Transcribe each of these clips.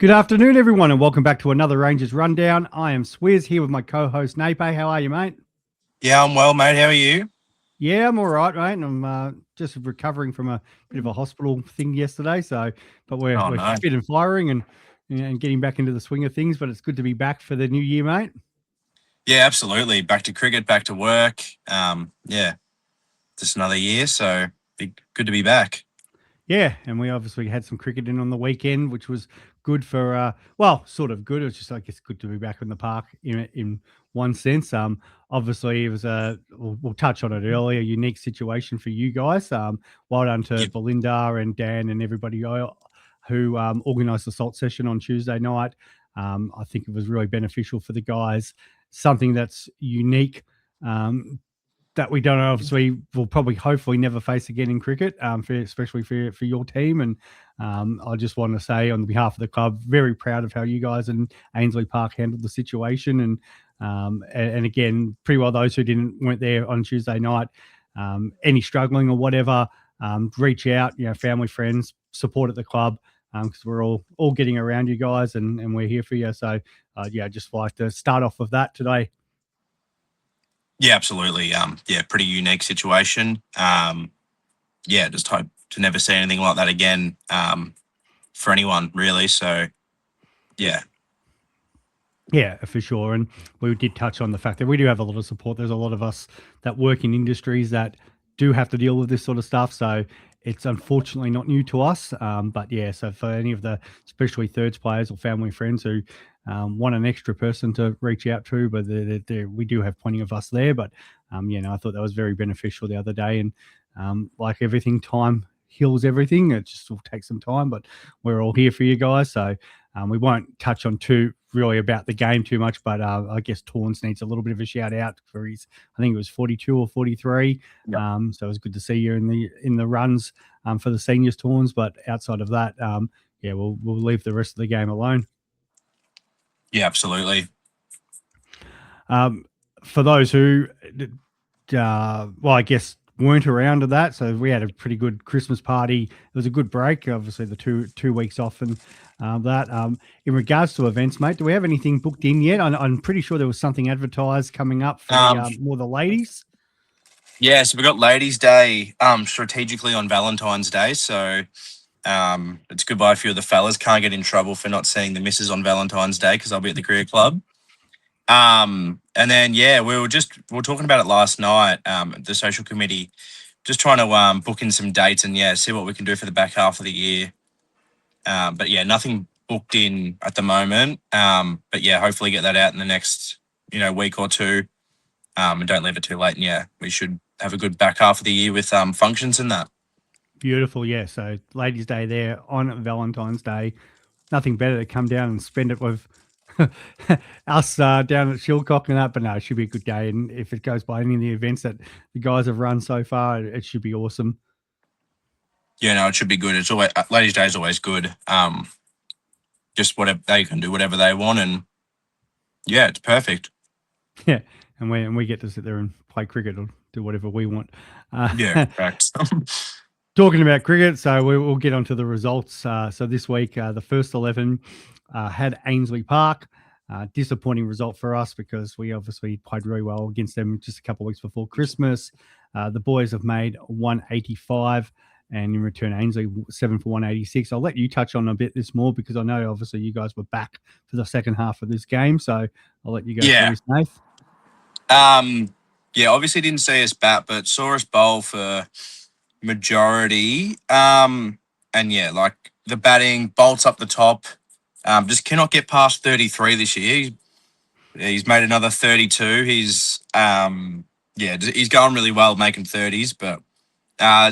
Good afternoon, everyone, and welcome back to another Rangers Rundown. I am Swiz here with my co-host Naypay. How are you, mate? Yeah, I'm well, mate. How are you? Yeah, I'm all right, mate. And I'm just recovering from a bit of a hospital thing yesterday, but Oh, we're no. fit and firing and getting back into the swing of things. But it's good to be back for the new year, mate. Yeah, absolutely. Back to cricket, back to work. Yeah, just another year, so good to be back. Yeah, and we obviously had some cricket in on the weekend, which was good for sort of good. It was just, I guess, good to be back in the park in one sense. Obviously it was we'll touch on it earlier, unique situation for you guys. Well done to Yep. Belinda and Dan and everybody who organised the salt session on Tuesday night. I think it was really beneficial for the guys. Something that's unique. That we don't obviously will probably hopefully never face again in cricket, especially for your team. And I just want to say on behalf of the club, very proud of how you guys and Ainsley Park handled the situation. And again, pretty well those who weren't there on Tuesday night, any struggling or whatever, reach out, family, friends, support at the club. Because we're all getting around you guys and we're here for you. So just like to start off with that today. Yeah, absolutely. Yeah, pretty unique situation. Yeah, just hope to never see anything like that again. For anyone really. So, yeah. Yeah, for sure. And we did touch on the fact that we do have a lot of support. There's a lot of us that work in industries that do have to deal with this sort of stuff. So it's unfortunately not new to us. But yeah, so for any of the, especially thirds players or family friends who want an extra person to reach out to, but we do have plenty of us there. But, I thought that was very beneficial the other day. And like everything, time heals everything. It just will take some time, but we're all here for you guys. So we won't touch on really about the game too much, but I guess Torrens needs a little bit of a shout out for his, I think it was 42 or 43. Yep. So it was good to see you in the runs for the seniors, Torrens. But outside of that, we'll leave the rest of the game alone. Yeah, absolutely. For those who, I guess weren't around to that, so we had a pretty good Christmas party. It was a good break, obviously the two weeks off and that. In regards to events, mate, do we have anything booked in yet? I'm pretty sure there was something advertised coming up for more the ladies. Yeah, so we got Ladies' Day strategically on Valentine's Day, so it's goodbye a few of the fellas. Can't get in trouble for not seeing the missus on Valentine's Day because I'll be at the cricket club. And then we were talking about it last night. The social committee, just trying to book in some dates and see what we can do for the back half of the year. But nothing booked in at the moment. But hopefully get that out in the next week or two. And don't leave it too late. And we should have a good back half of the year with functions and that. Beautiful, yeah. So Ladies' Day there on Valentine's Day. Nothing better to come down and spend it with us down at Shilcock and that, but no, it should be a good day. And if it goes by any of the events that the guys have run so far, it should be awesome. Yeah, no, it should be good. It's always Ladies' Day is always good. Just whatever they can do, whatever they want, and it's perfect. Yeah, and we get to sit there and play cricket or do whatever we want. Correct. Talking about cricket, so we'll get onto the results. So this week, the first 11 had Ainsley Park. Disappointing result for us because we obviously played really well against them just a couple of weeks before Christmas. The boys have made 185, and in return, Ainsley 7 for 186. I'll let you touch on a bit this more because I know obviously you guys were back for the second half of this game. So I'll let you go through this, Nath. Obviously didn't see us bat, but saw us bowl for majority. And like the batting bolts up the top. Just cannot get past 33 this year. He's made another 32. He's he's going really well making 30s, but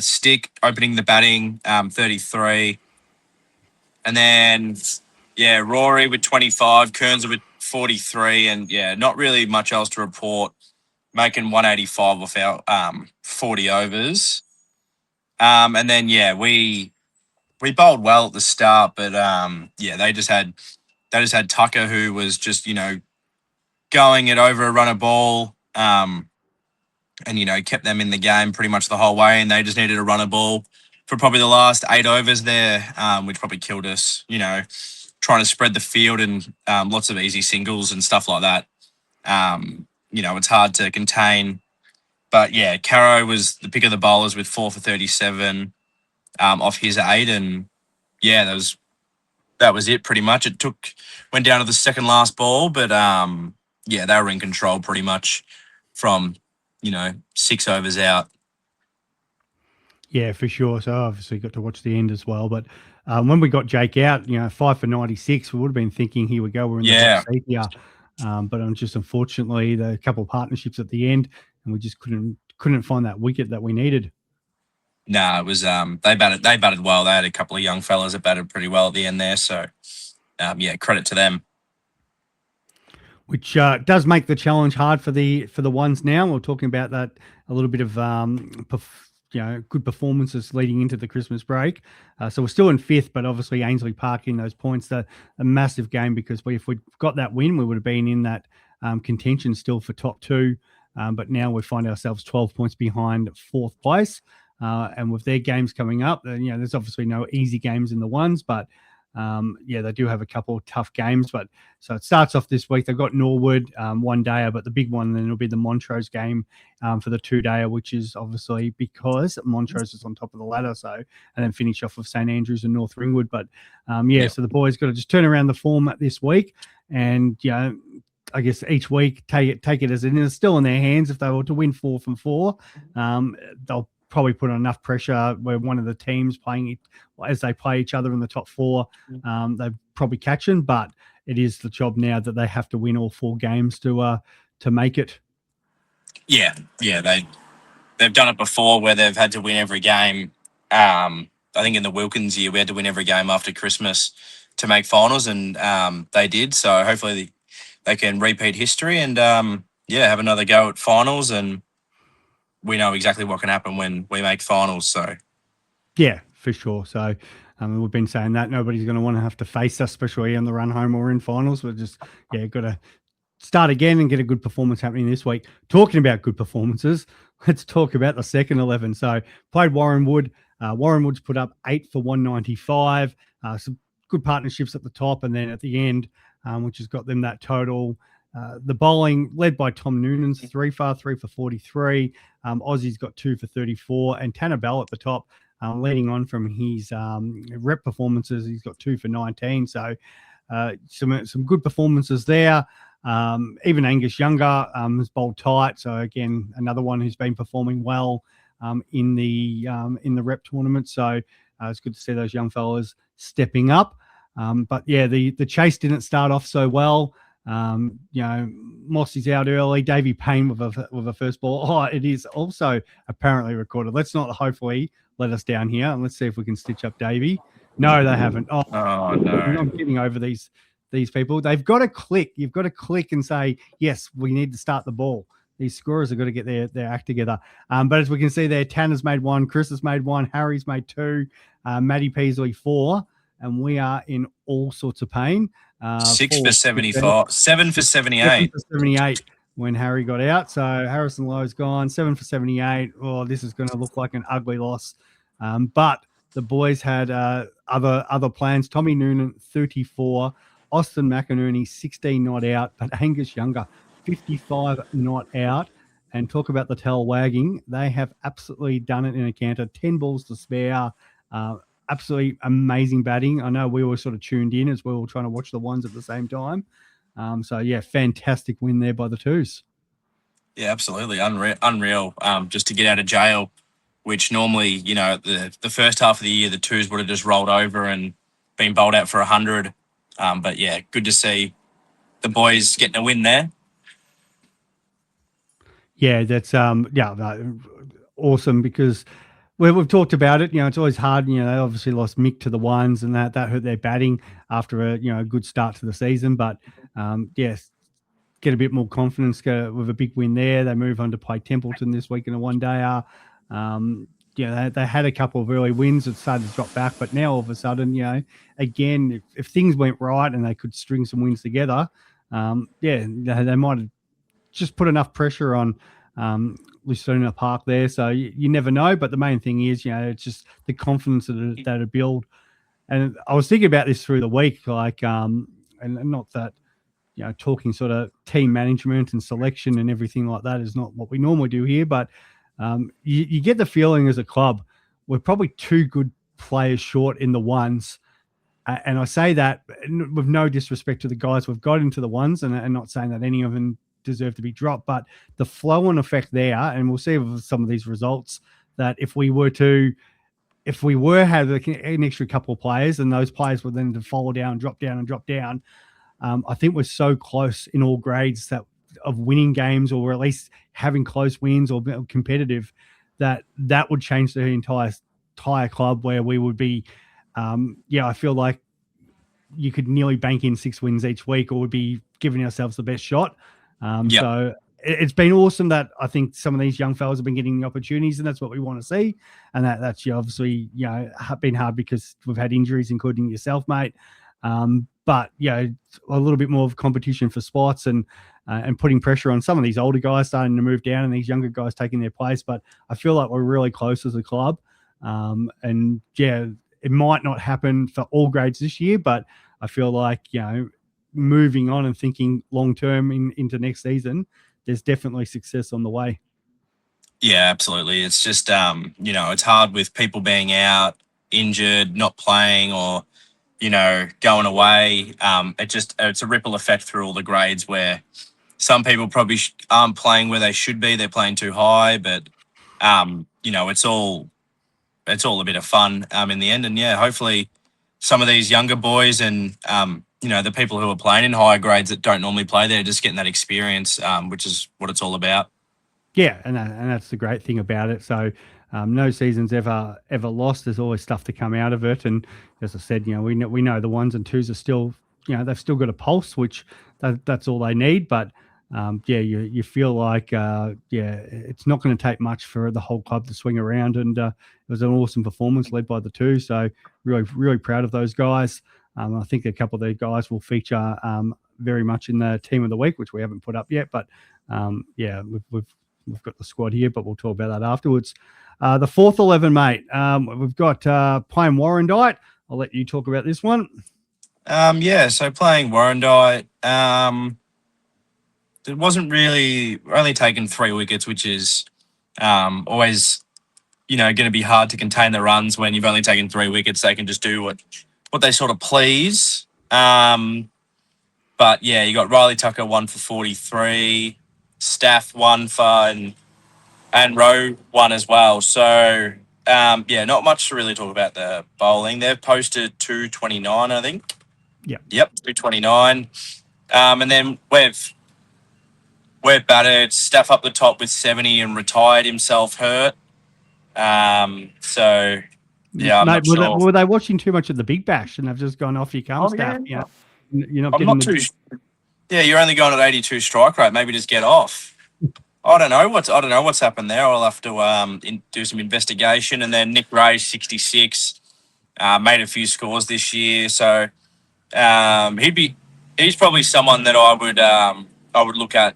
Stick opening the batting 33. And then Rory with 25, Kearns with 43, and not really much else to report. Making 185 off our 40 overs. And then we bowled well at the start, but they just had Tucker who was just going it over a run of ball, and kept them in the game pretty much the whole way, and they just needed a run of ball for probably the last 8 overs there, which probably killed us. trying to spread the field and lots of easy singles and stuff like that. It's hard to contain. But yeah, Caro was the pick of the bowlers with 4 for 37 off his 8, and yeah, that was it pretty much. Went down to the second last ball, but yeah, they were in control pretty much from 6 overs out. Yeah, for sure. So obviously got to watch the end as well. But when we got Jake out, 5 for 96, we would have been thinking, here we go, we're in the hot seat here. But just unfortunately, the couple of partnerships at the end, and we just couldn't find that wicket that we needed. No, it was they batted well. They had a couple of young fellas that batted pretty well at the end there. So yeah, credit to them. Which does make the challenge hard for the ones now. We're talking about that a little bit of good performances leading into the Christmas break. So we're still in 5th, but obviously Ainsley Park in those points, a massive game, because if we'd got that win, we would have been in that contention still for top 2. But now we find ourselves 12 points behind 4th place. And with their games coming up, there's obviously no easy games in the ones, but they do have a couple of tough games. But so it starts off this week. They've got Norwood one dayer, but the big one then will be the Montrose game for the 2-dayer, which is obviously because Montrose is on top of the ladder. So, and then finish off with St Andrews and North Ringwood. But so the boys got to just turn around the format this week, and I guess each week take it as it is, still in their hands. If they were to win 4 from 4, they'll probably put on enough pressure where one of the teams playing as they play each other in the top 4, they probably catching. But it is the job now that they have to win all 4 games to make it. Yeah, they've done it before where they've had to win every game. I think in the Wilkins year we had to win every game after Christmas to make finals, and they did. So hopefully they can repeat history and have another go at finals, and we know exactly what can happen when we make finals. So yeah, for sure. So we've been saying that nobody's going to want to have to face us, especially on the run home or in finals. We're just got to start again and get a good performance happening this week. Talking about good performances, let's talk about the second 11. So played Warren Wood. Warren Wood's put up 8 for 195. Some good partnerships at the top, and then at the end, which has got them that total. The bowling led by Tom Noonan's 3 for 43. Aussie's got 2 for 34, and Tanner Bell at the top, leading on from his rep performances. He's got 2 for 19. So some good performances there. Even Angus Younger has bowled tight. So again, another one who's been performing well in the rep tournament. So it's good to see those young fellas stepping up. But yeah, the chase didn't start off so well. Mossy's out early. Davey Payne with a first ball. Oh, it is also apparently recorded. Let's not hopefully let us down here, and let's see if we can stitch up Davey. No, they haven't. Oh no! I'm getting over these people. They've got to click. You've got to click and say yes. We need to start the ball. These scorers have got to get their act together. But as we can see there, Tanner's made 1, Chris has made 1, Harry's made 2, Matty Peasley 4, and we are in all sorts of pain. 6 for 74, 7 for 78. 7 for 78 when Harry got out. So Harrison Lowe's gone, 7 for 78. Oh, this is going to look like an ugly loss. But the boys had other plans. Tommy Noonan, 34. Austin McInerney, 16 not out. But Angus Younger, 55 not out. And talk about the tail wagging. They have absolutely done it in a canter. 10 balls to spare. Absolutely amazing batting. I know we were sort of tuned in as we were trying to watch the ones at the same time. So, yeah, fantastic win there by the twos. Yeah, absolutely. Unreal. Just to get out of jail, which normally, the first half of the year, the twos would have just rolled over and been bowled out for 100. But, yeah, good to see the boys getting a win there. Yeah, that's awesome because we've talked about it. It's always hard. They obviously lost Mick to the ones, and that hurt their batting after a good start to the season. But yes, get a bit more confidence with a big win there. They move on to play Templeton this week in a 1-dayer. They had a couple of early wins that started to drop back, but now all of a sudden, again, if things went right and they could string some wins together, they might have just put enough pressure on Lucina Park there. So you never know, but the main thing is, it's just the confidence that it build. and I was thinking about this through the week, like, and not that, talking sort of team management and selection and everything like that is not what we normally do here, but you get the feeling as a club, we're probably two good players short in the ones. And I say that with no disrespect to the guys we've got into the ones, and not saying that any of them deserve to be dropped, but the flow and effect there, and we'll see with some of these results, that if we were have an extra couple of players and those players were then to fall down, drop down, I think we're so close in all grades that of winning games, or at least having close wins or competitive, that would change the entire club, where we would be, I feel like you could nearly bank in 6 wins each week, or would be giving ourselves the best shot. So it's been awesome that I think some of these young fellas have been getting the opportunities, and that's what we want to see. And that's obviously, been hard because we've had injuries, including yourself, mate. But a little bit more of competition for spots, and putting pressure on some of these older guys starting to move down and these younger guys taking their place. But I feel like we're really close as a club. It might not happen for all grades this year, but I feel like, moving on and thinking long term into next season, there's definitely success on the way. Yeah, absolutely. It's just, it's hard with people being out, injured, not playing, or, going away. It's a ripple effect through all the grades, where some people probably aren't playing where they should be. They're playing too high, but, it's all a bit of fun in the end. And hopefully some of these younger boys and, the people who are playing in higher grades that don't normally play there, just getting that experience, which is what it's all about. Yeah, and that's the great thing about it. So no season's ever lost. There's always stuff to come out of it. And as I said, we know the ones and twos are still, they've still got a pulse, which that's all they need. But you feel like it's not going to take much for the whole club to swing around. And it was an awesome performance led by the two. So really, really proud of those guys. I think a couple of these guys will feature very much in the team of the week, which we haven't put up yet. But we've got the squad here, but we'll talk about that afterwards. The fourth 11, mate. We've got playing Warrandyte. I'll let you talk about this one. So playing Warrandyte, it wasn't really only taken 3 wickets, which is always, going to be hard to contain the runs when you've only taken 3 wickets. They can just do what they sort of please. But you got Riley Tucker 1 for 43, Staff 1 for, and Rowe 1 as well. So not much to really talk about the bowling. They've posted 229, I think. Yep, 229. And then we've batted Staff up the top with 70 and retired himself hurt. I'm mate, not sure. Were they watching too much of the Big Bash and they've just gone off your cum, Staff? Yeah. You're not I'm not too. Yeah, you're only going at 82 strike rate. Maybe just get off. I don't know what's happened there. I'll have to do some investigation. And then Nick Ray 66 made a few scores this year, so he's probably someone that I would look at.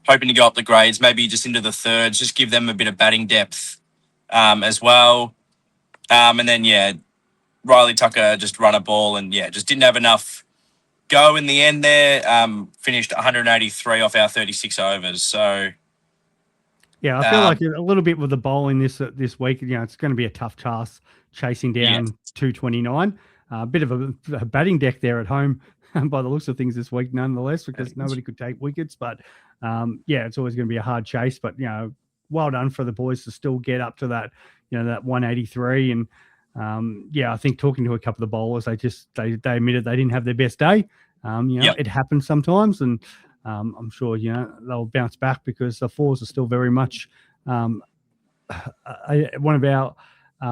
Hoping to go up the grades, maybe just into the thirds, just give them a bit of batting depth as well. And then Riley Tucker just run a ball and just didn't have enough go in the end there. Finished 183 off our 36 overs. So I feel like a little bit with the bowling this week. It's going to be a tough task chasing down 229. A bit of a batting deck there at home by the looks of things this week, nonetheless, because nobody could take wickets. But it's always going to be a hard chase. But well done for the boys to still get up to that that 183. And I think talking to a couple of the bowlers, they admitted they didn't have their best day. It happens sometimes, and I'm sure they'll bounce back because the fours are still very much one of our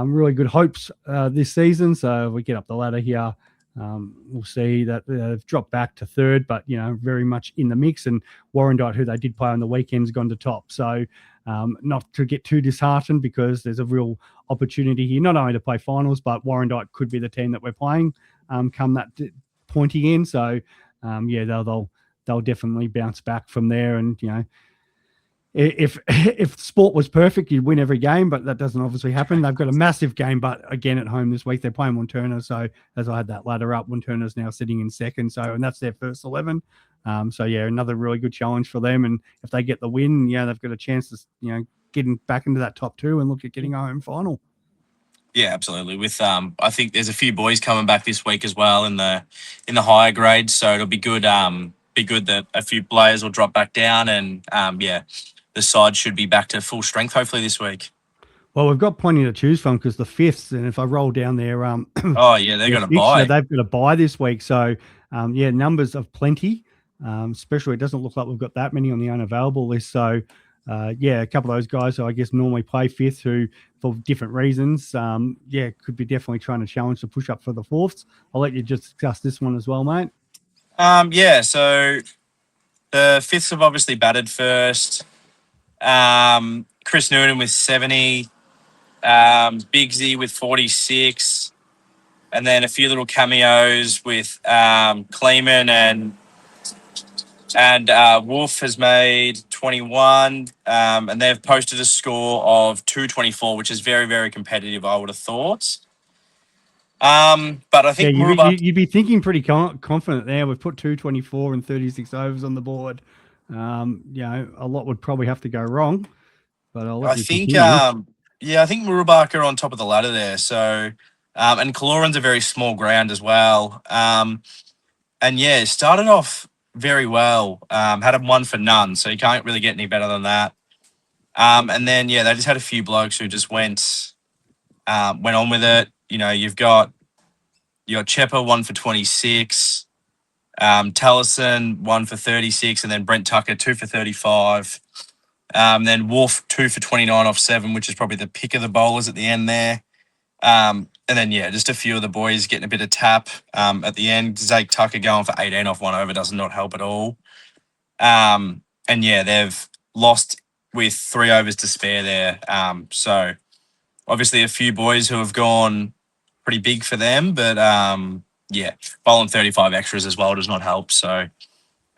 really good hopes this season. So if we get up the ladder here, we'll see that they've dropped back to third, but very much in the mix. And Warrandyte, who they did play on the weekends, gone to top. So not to get too disheartened, because there's a real opportunity here, not only to play finals, but Warrandyte could be the team that we're playing come that pointing in. So they'll definitely bounce back from there. And if sport was perfect, you'd win every game, but that doesn't obviously happen. They've got a massive game, but again at home this week they're playing Wanturna. So as I had that ladder up, Wanturna's now sitting in second. So and that's their first 11. So yeah, another really good challenge for them. And if they get the win, yeah, they've got a chance to getting back into that top 2 and look at getting a home final. Yeah, absolutely. With I think there's a few boys coming back this week as well in the higher grades, so it'll be good. Be good that a few players will drop back down, and the side should be back to full strength hopefully this week. Well, we've got plenty to choose from because the fifths, and if I roll down there, oh yeah, they're going to buy. They've got a buy this week, so numbers of plenty. Especially, it doesn't look like we've got that many on the unavailable list. So, a couple of those guys who I guess normally play fifth, who for different reasons, could be definitely trying to challenge to push up for the fourths. I'll let you just discuss this one as well, mate. So the fifths have obviously batted first. Chris Noonan with 70, Bigsy with 46, and then a few little cameos with Kleeman and Wolf has made 21, and they've posted a score of 224, which is very, very competitive, I would have thought. But I think you'd be thinking pretty confident there. We've put 224 and 36 overs on the board. A lot would probably have to go wrong, but I think Murubak are on top of the ladder there. So, and Kaloran's a very small ground as well. Started off very well. Had a 1 for none, so you can't really get any better than that. And then they just had a few blokes who just went on with it. You've got Chepper 1 for 26, Tallison 1 for 36, and then Brent Tucker 2 for 35. Then Wolf 2 for 29 off 7, which is probably the pick of the bowlers at the end there. And then just a few of the boys getting a bit of tap at the end. Zake Tucker going for 18 off 1 over does not help at all. They've lost with 3 overs to spare there. So obviously a few boys who have gone pretty big for them, but bowling 35 extras as well does not help. So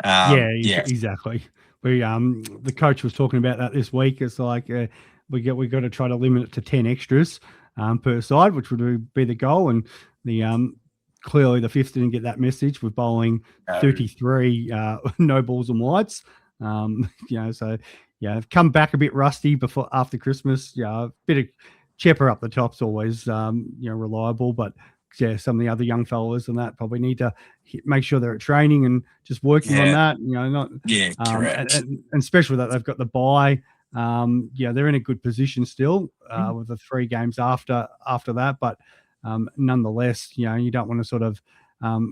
exactly. We the coach was talking about that this week. It's like we got to try to limit it to 10 extras per side, which would be the goal. And the clearly the fifth didn't get that message with bowling 33 no balls and wides. Come back a bit rusty after Christmas. A bit of Chepper up the top's always reliable, but some of the other young fellas and that probably need to make sure they're at training and just working on that. Correct. And especially that they've got the bye. They're in a good position still with the 3 games after that, but nonetheless, you don't want to sort of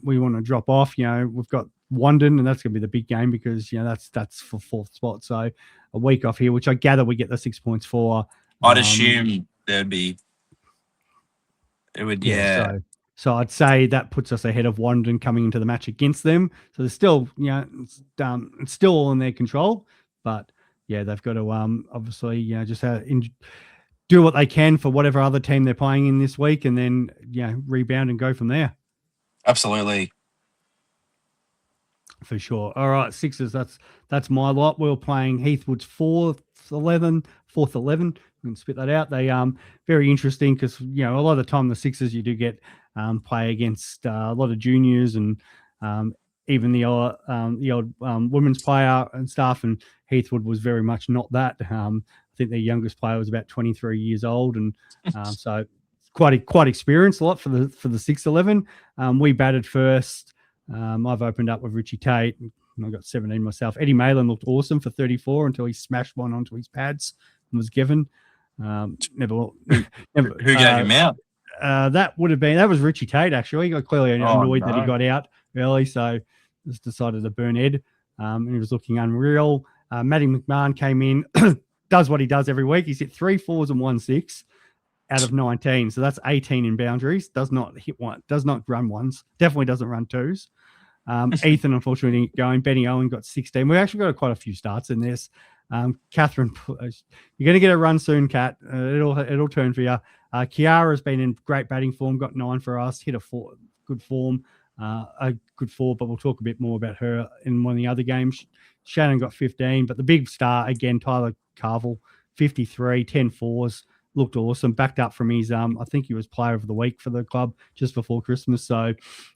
we want to drop off. We've got Wandon, and that's going to be the big game because that's for 4th spot. So a week off here, which I gather we get the 6 points for. I'd assume it would. So I'd say that puts us ahead of Wandon coming into the match against them. So they're still, it's still all in their control, but they've got to obviously, just do what they can for whatever other team they're playing in this week, and then rebound and go from there. Absolutely, for sure. All right, Sixers. That's my lot. We were playing Heathwood's 4th 11. We can spit that out. They very interesting because a lot of the time the Sixers you do get play against a lot of juniors and even the old women's player and stuff. And Heathwood was very much not that. I think their youngest player was about 23 years old, and so quite experienced a lot for the 6-11. We batted first. I've opened up with Richie Tate. I got 17 myself. Eddie Malin looked awesome for 34 until he smashed one onto his pads and was given. Never. Who gave him out? That was Richie Tate, actually. He got clearly annoyed that he got out early, so just decided to burn Ed. And he was looking unreal. Matty McMahon came in, does what he does every week. He's hit 3 4s and 1 6 out of 19. So that's 18 in boundaries. Does not hit one, does not run ones, definitely doesn't run 2s. Ethan, unfortunately, didn't go in. Benny Owen got 16. We actually got quite a few starts in this. Catherine, you're going to get a run soon, Kat. It'll turn for you. Kiara has been in great batting form, got 9 for us, hit a good form. a good forward, but we'll talk a bit more about her in one of the other games. Shannon got 15, but the big star again, Tyler Carville, 53, 10 fours, looked awesome. Backed up from his, I think he was player of the week for the club just before Christmas. So,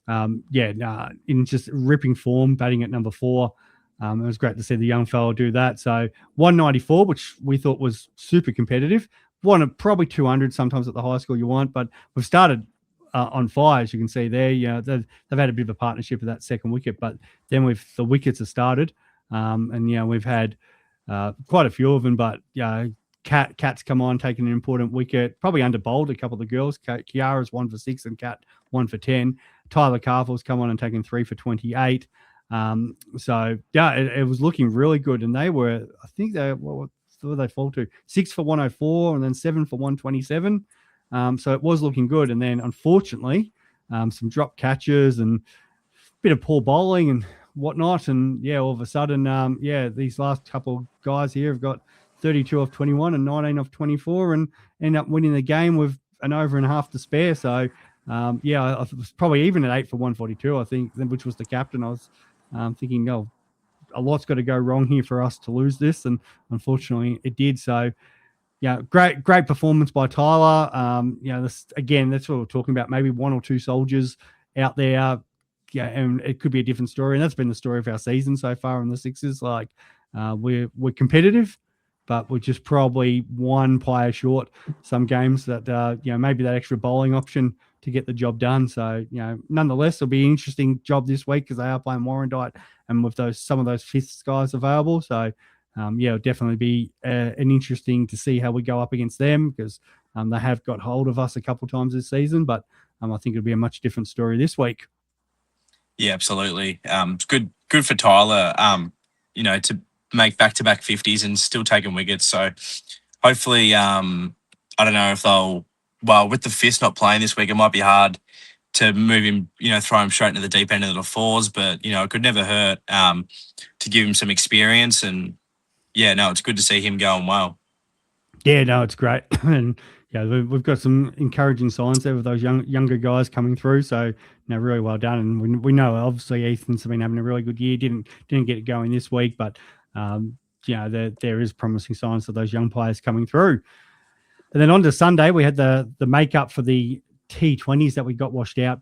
in just ripping form, batting at number 4. It was great to see the young fellow do that. So 194, which we thought was super competitive. One probably 200 sometimes at the high school you want, but we've started on fire, as you can see there. They've had a bit of a partnership with that second wicket, but then the wickets have started, and we've had quite a few of them. But Kat's come on, taking an important wicket, probably under bowled a couple of the girls. Kiara's 1 for 6 and Kat 1 for 10. Tyler Carville's come on and taken 3 for 28. It was looking really good, and they were, I think what did they fall to? 6 for 104 and then 7 for 127. So it was looking good, and then unfortunately, some drop catches and a bit of poor bowling and whatnot, and all of a sudden, these last couple of guys here have got 32 off 21 and 19 off 24, and end up winning the game with an over and a half to spare. So I was probably even at 8 for 142, I think, which was the captain. I was thinking, a lot's got to go wrong here for us to lose this, and unfortunately it did. So great performance by Tyler. That's what we're talking about. Maybe 1 or 2 soldiers out there, and it could be a different story. And that's been the story of our season so far in the Sixers. Like we're competitive, but we're just probably one player short some games that maybe that extra bowling option to get the job done. So nonetheless, it'll be an interesting job this week because they are playing Warrandyte and with some of those fifth guys available. So it'll definitely be an interesting to see how we go up against them because they have got hold of us a couple of times this season, but I think it'll be a much different story this week. Yeah, absolutely. It's good for Tyler, to make back-to-back 50s and still taking wickets. So hopefully, I don't know if with the fist not playing this week, it might be hard to move him, throw him straight into the deep end of the 4s, but, it could never hurt to give him some experience. And it's good to see him going well. Yeah, no, it's great. And we've got some encouraging signs there with those younger guys coming through. So, really well done. And we know obviously Ethan's been having a really good year. Didn't get it going this week, but there is promising signs of those young players coming through. And then on to Sunday, we had the makeup for the T20s that we got washed out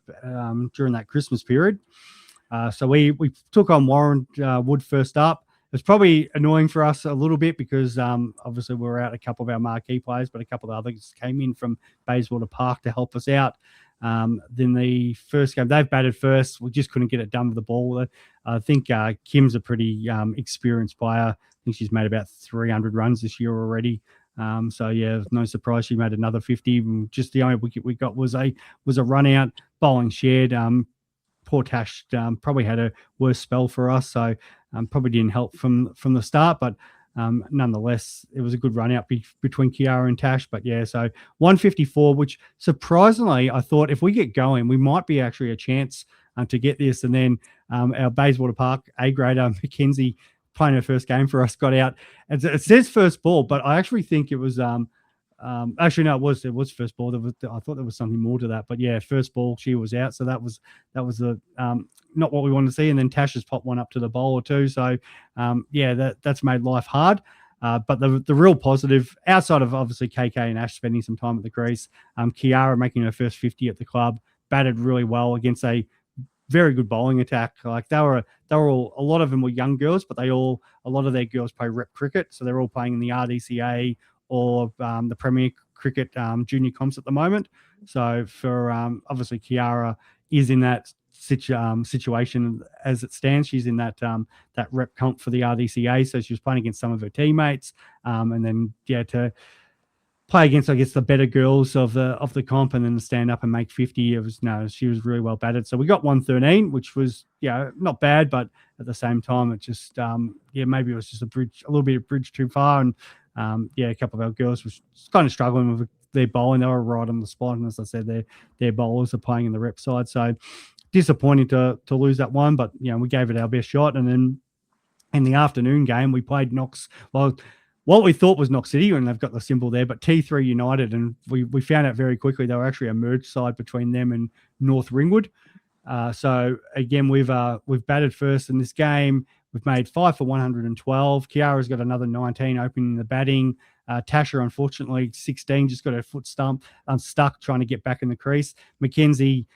during that Christmas period. So we took on Warren Wood first up. It was probably annoying for us a little bit because obviously we were out a couple of our marquee players, but a couple of others came in from Bayswater Park to help us out. Then the first game, they've batted first. We just couldn't get it done with the ball. I think Kim's a pretty experienced player. I think she's made about 300 runs this year already. No surprise she made another 50. Just the only wicket we got was a run out, bowling shared. Poor Tash probably had a worse spell for us, so probably didn't help from the start. But nonetheless, it was a good run out between Kiara and Tash. But so 154, which surprisingly I thought if we get going, we might be actually a chance to get this. And then our Bayswater Park A-grader Mackenzie, playing her first game for us, got out. It says first ball, but I actually think it was actually no, it was first ball. I thought there was something more to that, but first ball she was out, so that was the not what we wanted to see. And then Tash has popped one up to the bowler too, so that's made life hard. But the real positive, outside of obviously KK and Ash spending some time at the crease, Kiara making her first 50 at the club, batted really well against a very good bowling attack. Like they were all, a lot of them were young girls, but a lot of their girls play rep cricket, so they're all playing in the RDCA or the Premier Cricket junior comps at the moment. So for obviously Kiara is in that situation as it stands. She's in that rep comp for the RDCA, so she was playing against some of her teammates, and then to play against, I guess, the better girls of the comp and then stand up and make 50. She was really well batted. So we got 113, which was, not bad, but at the same time, it just, maybe it was just a little bit of bridge too far. And a couple of our girls was kind of struggling with their bowling. They were right on the spot. And as I said, their bowlers are playing in the rep side. So disappointing to lose that one, but, we gave it our best shot. And then in the afternoon game, we played Knox. Well, what we thought was Knox City, and they've got the symbol there, but T3 United, and we found out very quickly they were actually a merged side between them and North Ringwood. So again, we've batted first in this game. We've made 5 for 112. Kiara's got another 19 opening the batting. Tasha, unfortunately, 16, just got her foot stuck trying to get back in the crease. Mackenzie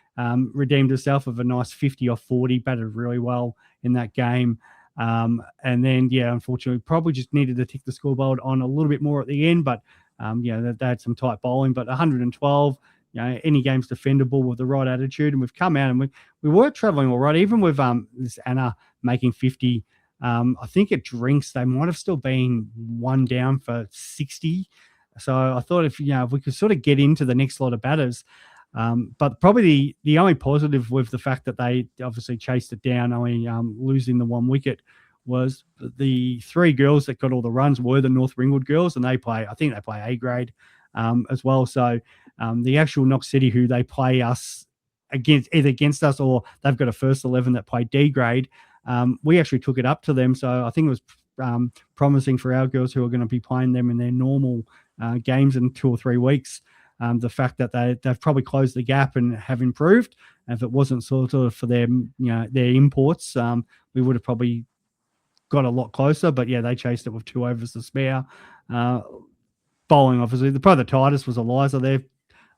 redeemed herself with a nice 50 off 40, batted really well in that game. And then, unfortunately, probably just needed to tick the scoreboard on a little bit more at the end, but, they had some tight bowling. But 112, any game's defendable with the right attitude. And we've come out and we were traveling all right, even with this Anna making 50. I think at drinks, they might have still been one down for 60. So I thought if we could sort of get into the next lot of batters, but probably the only positive with the fact that they obviously chased it down, only losing the one wicket, was the three girls that got all the runs were the North Ringwood girls, and I think they play A grade as well. So the actual Knox City, who they play us against us, or they've got a first 11 that play D grade. We actually took it up to them, so I think it was promising for our girls who are going to be playing them in their normal games in 2 or 3 weeks. The fact that they've probably closed the gap and have improved. And if it wasn't sort of for their imports, we would have probably got a lot closer. But yeah, they chased it with 2 overs to spare. Bowling, obviously, probably the tightest was Eliza there,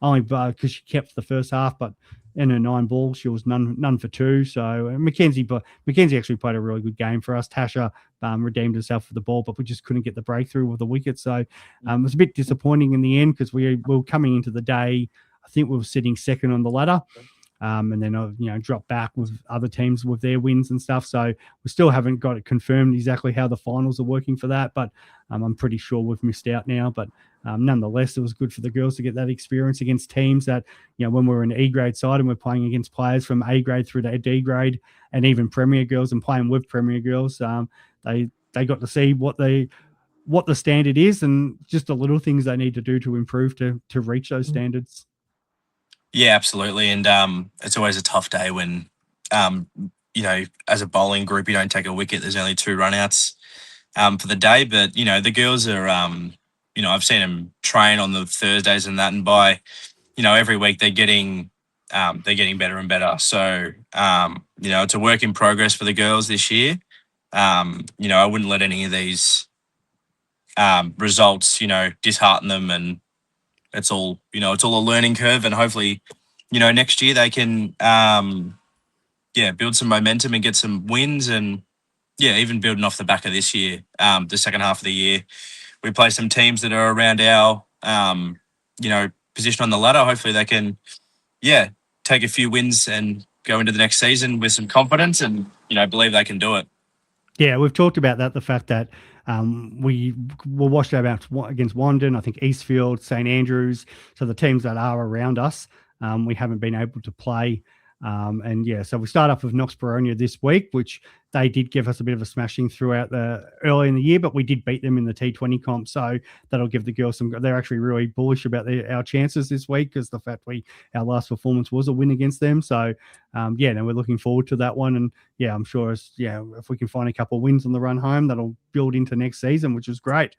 only because she kept the first half, but in her 9 balls, she was none for 2. So Mackenzie actually played a really good game for us. Tasha redeemed herself for the ball, but we just couldn't get the breakthrough with the wicket. So it was a bit disappointing in the end because we were coming into the day. I think we were sitting second on the ladder. And then dropped back with other teams with their wins and stuff. So we still haven't got it confirmed exactly how the finals are working for that, but I'm pretty sure we've missed out now. But nonetheless, it was good for the girls to get that experience against teams that, when we're an E grade side and we're playing against players from A grade through to D grade, and even Premier girls, and playing with Premier girls, they got to see what the standard is and just the little things they need to do to improve to reach those standards. Yeah, absolutely. And it's always a tough day when, as a bowling group, you don't take a wicket. There's only 2 runouts for the day. But, the girls are, I've seen them train on the Thursdays and that. And by, every week they're getting better and better. So, it's a work in progress for the girls this year. I wouldn't let any of these results, dishearten them, and it's all a learning curve, and hopefully, next year they can, build some momentum and get some wins, and even building off the back of this year, the second half of the year, we play some teams that are around our, position on the ladder. Hopefully they can, take a few wins and go into the next season with some confidence and, believe they can do it. Yeah, we've talked about that, the fact that we were washed out against Wandon, I think Eastfield, St Andrews. So the teams that are around us, we haven't been able to play. So we start off with Knox Boronia this week, which they did give us a bit of a smashing throughout early in the year, but we did beat them in the T20 comp. So that'll give the girls they're actually really bullish about our chances this week, because the fact our last performance was a win against them. So we're looking forward to that one. And I'm sure if we can find a couple of wins on the run home, that'll build into next season, which is great.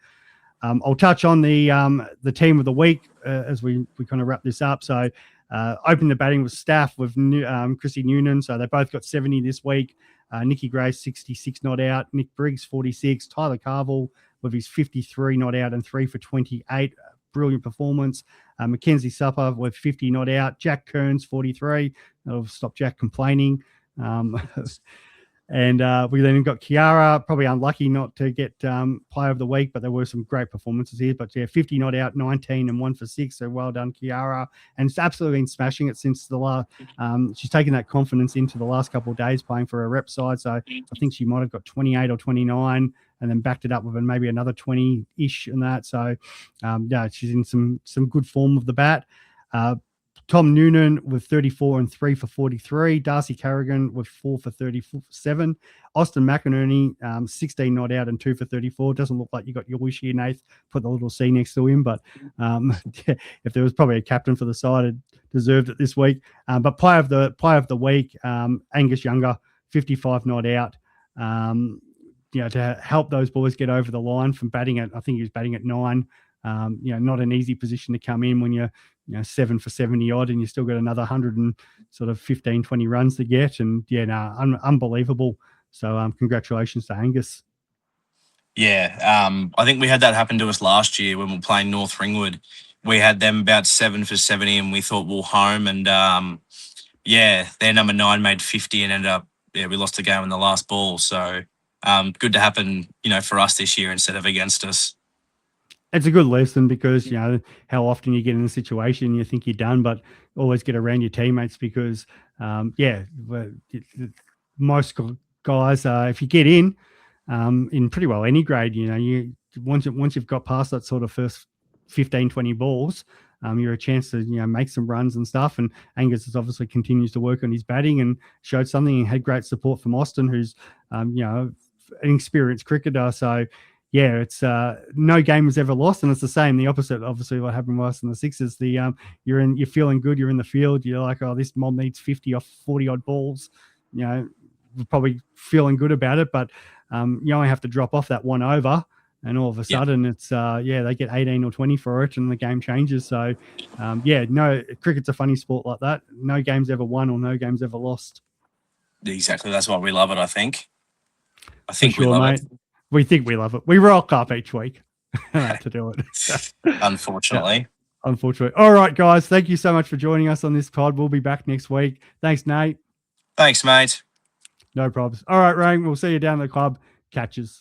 I'll touch on the team of the week as we kind of wrap this up. So opened the batting with Staff with Chrissy Noonan. So they both got 70 this week. Nikki Grace, 66 not out. Nick Briggs, 46. Tyler Carville with his 53 not out and 3 for 28. Brilliant performance. Mackenzie Supper with 50 not out. Jack Kearns, 43. That'll stop Jack complaining. And we then got Kiara, probably unlucky not to get player of the week, but there were some great performances here. But 50 not out, 19 and 1 for 6. So well done, Kiara. And it's absolutely been smashing it since the last. She's taken that confidence into the last couple of days playing for her rep side. So I think she might have got 28 or 29 and then backed it up with maybe another 20-ish and that. So she's in some good form of the bat. Tom Noonan with 34 and 3 for 43. Darcy Carrigan with 4 for 37. Austin McInerney, 16 not out and 2 for 34. Doesn't look like you got your wish here, Nath. Put the little C next to him, but if there was probably a captain for the side, it deserved it this week. But player of the week, Angus Younger, 55 not out. To help those boys get over the line from batting at, I think he was batting at 9. Not an easy position to come in when you're 7 for 70 odd, and you still got another 100 and sort of 15, 20 runs to get. And unbelievable. So congratulations to Angus. Yeah, I think we had that happen to us last year when we were playing North Ringwood. We had them about 7 for 70, and we thought we'll home. And their number 9 made 50 and ended up, we lost the game in the last ball. So good to happen, for us this year instead of against us. It's a good lesson because, how often you get in a situation you think you're done, but always get around your teammates because, most guys, if you get in pretty well any grade, once you've got past that sort of first 15, 20 balls, you're a chance to, make some runs and stuff. And Angus has obviously continues to work on his batting and showed something and had great support from Austin, who's, an experienced cricketer. So, yeah, it's no game was ever lost, and it's the same. The opposite, obviously, what happened with us in the Sixers. You're feeling good. You're in the field. You're like, oh, this mob needs 50 off 40 odd balls. We're probably feeling good about it, but you only have to drop off that one over, and all of a sudden it's they get 18 or 20 for it, and the game changes. So cricket's a funny sport like that. No game's ever won or no game's ever lost. Exactly, that's why we love it. I think we love it. We think we love it. We rock up each week to do it. Unfortunately. Unfortunately. All right, guys. Thank you so much for joining us on this pod. We'll be back next week. Thanks, Nate. Thanks, mate. No problems. All right, Rang. We'll see you down at the club. Catches.